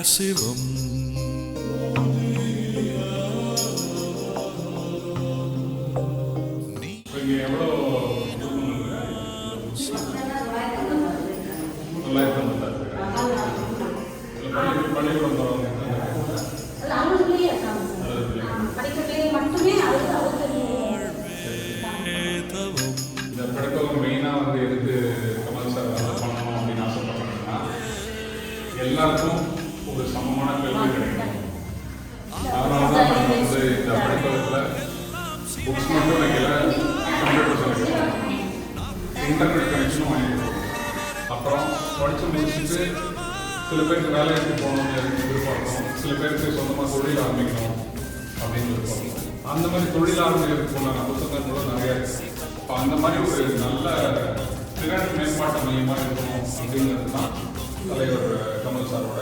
சிவம் எல்லாருக்கும் ஒரு சமமான கல்வி கிடைக்கும். அதனால தான் நம்ம வந்து இந்த படிப்பகத்தில் புக்ஸ் மட்டும் வைக்கல, கம்ப்யூட்டர்ஸ் வைக்கிறோம், இன்டர்நெட் கனெக்ஷனும் வாங்கிக்கிறோம். அப்புறம் படித்து முடிச்சுட்டு சில பேருக்கு வேலைக்கு போகணும்னு எதிர்பார்க்கணும், சில பேருக்கு சொந்தமாக தொழில் ஆரம்பிக்கணும் அப்படின்னு எதிர்பார்க்கணும். அந்த மாதிரி தொழில் ஆரம்பிக்கிறதுக்கு போனாங்க புத்தகங்கள் கூட நிறையா இருக்குது. இப்போ அந்த மாதிரி ஒரு நல்ல திறன் மேம்பாட்டு மையமாக இருக்கணும் அப்படிங்கிறது தான் தலைவர் கமல் சாரோட